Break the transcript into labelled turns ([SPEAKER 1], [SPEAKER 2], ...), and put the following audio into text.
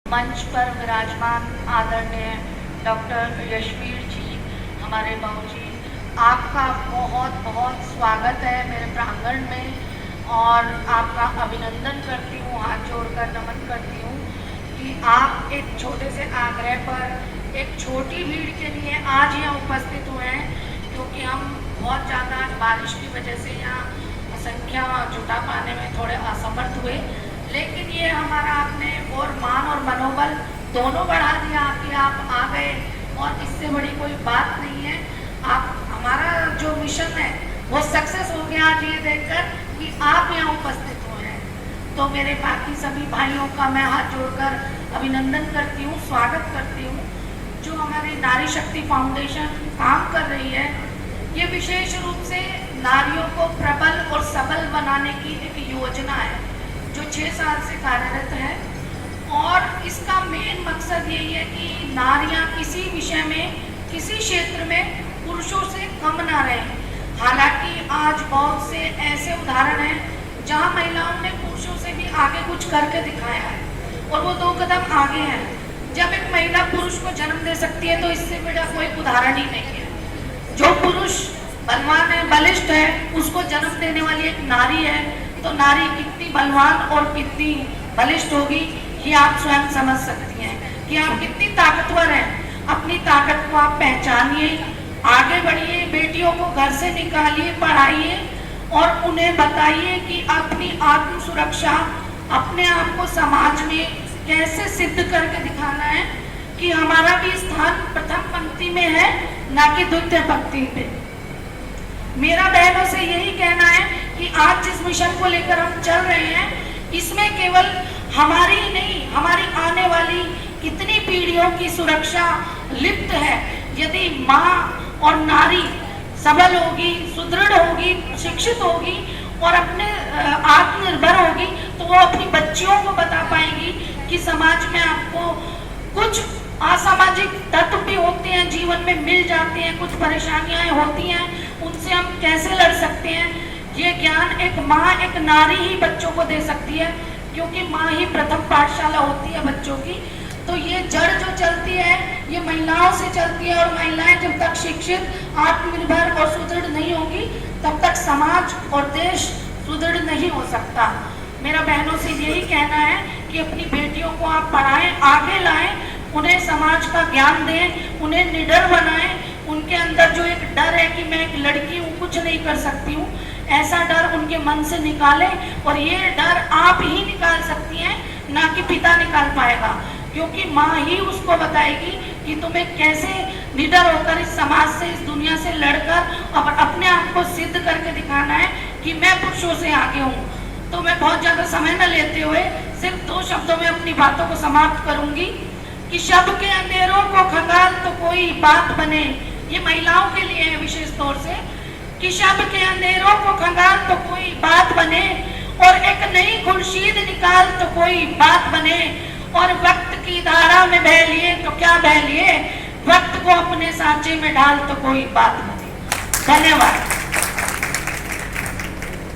[SPEAKER 1] मंच पर विराजमान आदरणीय डॉक्टर यशवीर जी, हमारे बाबू जी, आपका बहुत बहुत स्वागत है मेरे प्रांगण में और आपका अभिनंदन करती हूँ, हाथ जोड़कर नमन करती हूँ कि आप एक छोटे से आग्रह पर एक छोटी भीड़ के लिए आज यहाँ उपस्थित हुए हैं, क्योंकि हम बहुत ज़्यादा आज बारिश की वजह से यहाँ संख्या जुटा पाने में थोड़े असमर्थ हुए, लेकिन ये हमारा आपने और मान और मनोबल दोनों बढ़ा दिया कि आप आ गए और इससे बड़ी कोई बात नहीं है। आप हमारा जो मिशन है वो सक्सेस हो गया आज ये देखकर कि आप यहाँ उपस्थित हुए हैं। तो मेरे बाकी सभी भाइयों का मैं हाथ जोड़कर अभिनंदन करती हूँ, स्वागत करती हूँ। जो हमारी नारी शक्ति फाउंडेशन काम कर रही है, ये विशेष रूप से नारियों को प्रबल और सबल बनाने की एक योजना है जो 6 साल से कार्यरत है और इसका मेन मकसद यही है कि नारियां किसी विषय में, किसी क्षेत्र में पुरुषों से कम ना रहें। हालांकि आज बहुत से ऐसे उदाहरण हैं जहां महिलाओं ने पुरुषों से भी आगे कुछ करके दिखाया है और वो 2 कदम आगे हैं। जब एक महिला पुरुष को जन्म दे सकती है तो इससे बड़ा कोई उदाहरण ही नहीं है। जो पुरुष बलवान है, बलिष्ठ है, उसको जन्म देने वाली एक नारी है, तो नारी कितनी बलवान और कितनी बलिष्ठ होगी ये आप स्वयं समझ सकती हैं कि आप कितनी ताकतवर हैं। अपनी ताकत को आप पहचानिए, आगे बढ़िए, बेटियों को घर से निकालिए, पढ़ाइए और उन्हें बताइए कि अपनी आत्म सुरक्षा, अपने आप को समाज में कैसे सिद्ध करके दिखाना है कि हमारा भी स्थान प्रथम पंक्ति में है, ना कि द्वितीय पंक्ति पे। मेरा बहनों से यही कहना है कि आज जिस मिशन को लेकर हम चल रहे हैं, इसमें केवल हमारी ही नहीं, हमारी आने वाली कितनी पीढ़ियों की सुरक्षा लिप्त है। यदि माँ और नारी सबल होगी, सुदृढ़ होगी, शिक्षित होगी और अपने आत्मनिर्भर होगी, तो वो अपनी बच्चियों को बता पाएंगी कि समाज में आपको कुछ असामाजिक तत्व भी होते हैं, जीवन में मिल जाते हैं, कुछ परेशानियां होती हैं, उनसे हम कैसे लड़ सकते हैं। ये ज्ञान एक माँ, एक नारी ही बच्चों को दे सकती है, क्योंकि माँ ही प्रथम पाठशाला होती है बच्चों की। तो ये जड़ जो चलती है ये महिलाओं से चलती है और महिलाएं जब तक शिक्षित, आत्मनिर्भर और सुदृढ़ नहीं होगी तब तक समाज और देश सुदृढ़ नहीं हो सकता। मेरा बहनों से यही कहना है कि अपनी बेटियों को आप पढ़ाएं, आगे लाएं, उन्हें समाज का ज्ञान दें, उन्हें निडर बनाएं। उनके अंदर जो एक डर है कि मैं एक लड़की हूँ, कुछ नहीं कर सकती हूँ, ऐसा डर उनके मन से निकालें और ये डर आप ही निकाल सकती हैं, ना कि पिता निकाल पाएगा, क्योंकि माँ ही उसको बताएगी कि तुम्हें कैसे निडर होकर इस समाज से, इस दुनिया से लड़कर और अपने आप को सिद्ध करके दिखाना है कि मैं पुरुषों से आगे हूँ। तो मैं बहुत ज़्यादा समय न लेते हुए सिर्फ 2 शब्दों में अपनी बातों को समाप्त करूंगी कि शब के अंधेरों को खंगाल तो कोई बात बने। ये महिलाओं के लिए है विशेष तौर से कि शब के अंधेरों को खंगाल तो कोई बात बने और एक नई खुर्शीद निकाल तो कोई बात बने और वक्त की धारा में बह लिए तो क्या बह लिए, वक्त को अपने सांचे में डाल तो कोई बात बने। धन्यवाद।